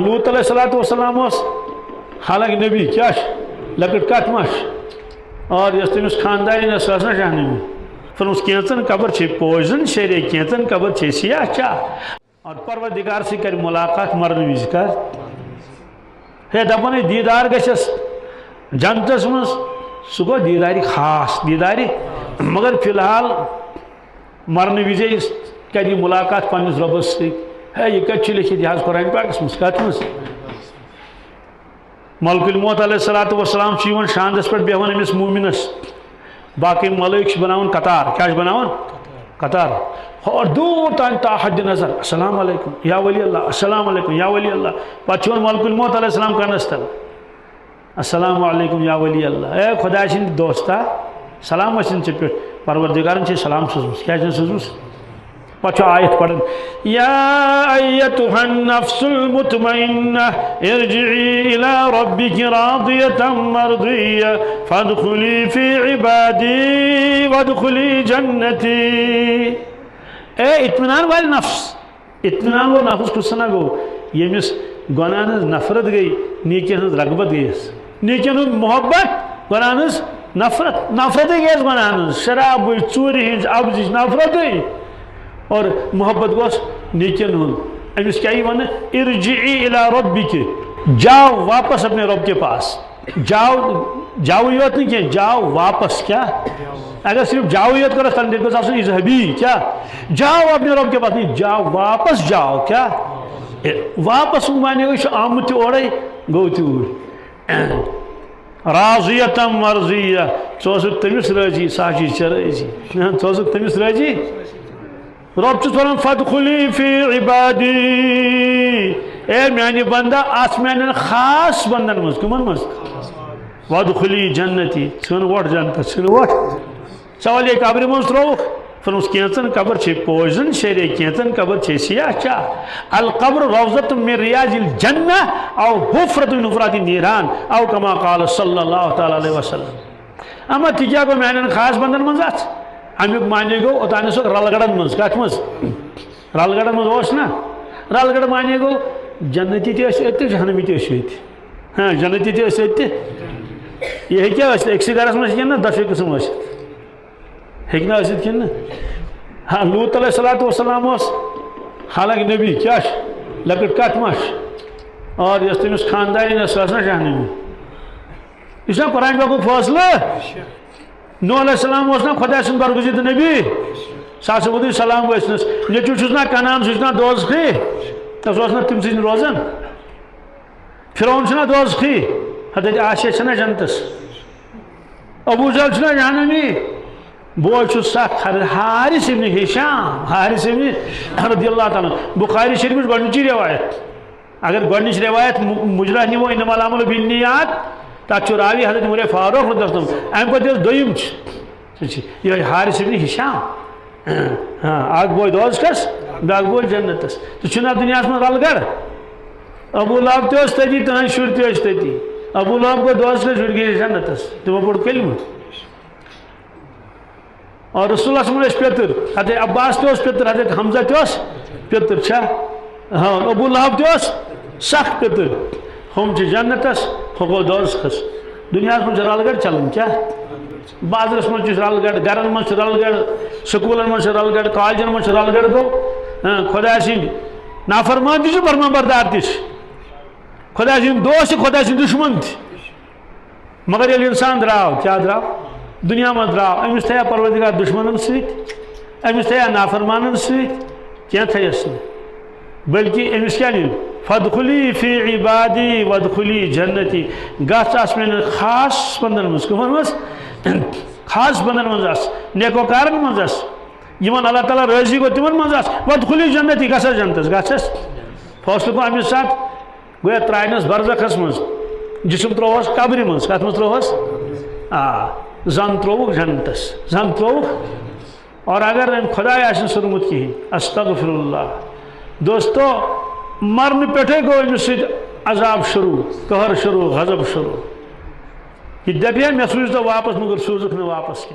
لوط علیہ الصلوۃ والسلام حالانکہ نبی کیا لکٹ کٹ مش اور یس تمس خاندان سا جہنمی فرمس کینچن قبر چھ پوزن شرے کینچن قبر چھ سیاہ چاہ اور پروردگار سے کر ملاقات مرن وز کر ہے دپن دیدار گھس جنتس من سہ گو دیداری خاص دیداری مگر فی الحال مرن وز کر یہ ملاقات پنس ربس سی ہے یہ کت لکھت یہ قرآن پاکس مز کت مز ملک الموت علیہ الصلوۃ والسلام شاندس پہ بیہوان امس مومنس باقی ملائک بناون قطار کیا بناون قطار اور دور تان تا حد نظر السلام علیکم یا ولی اللہ السلام علیکم یا ولی اللہ پتہ ملک الموت علیہ السلام کرنس تل السلام علیکم یا ولی اللہ اے خدا سند دوستا سلام اشن چھ پہ پروردگارن چھ سلام سوزمس کیا چھ سوزمس پچھو آیت پڑھن یا ایتها النفس المطمئنہ ارجعی الى ربک راضیتا مرضیہ فادخلی فی عبادی وادخلی جنتی اے اطمینان والی نفس اطمینان وہ نفس کس سنا گو یمس گناہ ہز نفرت گئی نیکین ہز رغبت گئی نیکین ہز محبت گناہ ہز نفرت گئی گناہ ہز شراب چوری ہز ابز نفرت گئی اور محبت گوس نیکین ہوں امس کیا ہی ون ارجعی الی ربک جاؤ واپس اپنے رب کے پاس جاؤ یوت نہیں کیا جاؤ واپس کیا اگر صرف جاؤ یوت کرو تن دیکھو صاحب اذهبی کیا جاؤ اپنے رب کے پاس نہیں جاؤ واپس جاؤ کیا واپس مانے گو آمت اوڑے گو تور راضیتا مرضیہ ثوسک تمس راضی ساجی چراضی ثوسک تمس راضی رب چھ فادخلی فی عبادی اے میانی بندہ آس میان خاص بندن مز کمن مز وادخلی جنتی ژھن وٹ جنت ژھن وٹ سوال یہ قبر مز تروک فرمس کینچن قبر چھ پوزن شرے کینچن قبر چھ سیاہ چاہ القبر روضۃ من ریاض الجنہ او حفرۃ من حفرات النیران او کما قال صلی اللہ تعالی علیہ وسلم اما تھی کیا گو میان خاص بندن مز ات امیک مانے گو اوتانے سو رلگڑن مز کت مز رلگڑن مز اوس نا رلگڑ مانے گو جنتی تی اس ات جہنمی تی اس ات ہاں جنتی تی اس ات یہ کیا اس ایک گرس مز کن دشوی قسم اس ہیکنا اس کن ہاں لوط علیہ الصلوۃ والسلام حالانکہ نبی کیا لکٹ کٹ مش اور یس تمس خاندان سا جہنمی یہ قرآن پاک فاصلہ نو علیہ السلام نا خدا سن برگزید نبی ساس ودی سلام ویسنس نیچو چھسنا کنان چھسنا دوزخی تس نا تم سن روزن فرعون چھنا دوزخی حضرت عائشہ چھنا جنتس ابو جہل چھنا جہنمی بوے چھ سخ حارث ابن ہشام حارث ابن رضی اللہ تعالی بخاری شریف گۄڈنِچی روایت اگر گۄڈنِچ روایت مجرا نِمو انما العمل بالنیات تک راوی حضرت عمر فاروق رضی اللہ عنہ ام پتہ دویم یہ حارث ابن ہشام ہاں اگ بوے دوزخس بیاکھ بوے جنتس تو چھنا دنیا من رلگڑ ابو لہب تہ تتی تہن شر تہ تتی ابو لہب کو دوزخس شر گئی جنتس تمو پوٚر کلمہ اور رسول اللہ صلی اللہ علیہ وسلم پتر حضرت عباس تہ پتر حضرت حمزہ تہ پتر چھا ہاں ابو لہب تہ سخ پتر ہم چھ جنتس ہو گو دوزخس دنیا من رلگڑ چلان کیا بازرس من رلگڑ گرن من رلگڑ سکولن من رلگڑ کالجن من رلگڑ گو خدا سند نافرمان تہ فرمان بردار تہ خدا سند دوست خدا سند دشمن تہ مگر یل انسان دراو کیا دراو دنیا من دراو امس تھیا پروردگار دشمنن ست امس تھیا نافرمانن ست کیا تھیس بلکہ امس کیا نی فادخلی فی عبادی وادخلی جنتی گھس آس میان خاص بندن مز کمن مز خاص بندن مز آس نیکوکارن مز آس یمن اللہ تعالیٰ راضی گو تمن مز آس وادخلی جنتی گھس جنتس گھس فاصلہ گو امس سات گویا ترائنس برزخس مز جسم تروہس قبر مز کت مز تروہس زن تروک جنتس زن تروک اور اگر خدا آسن سرمت کہین استغفر اللہ دوستو مرن پٹھے گو امس عذاب شروع قہر شروع غضب شروع یہ دپیا مے سوز تو واپس مگر سوزک نہ واپس کی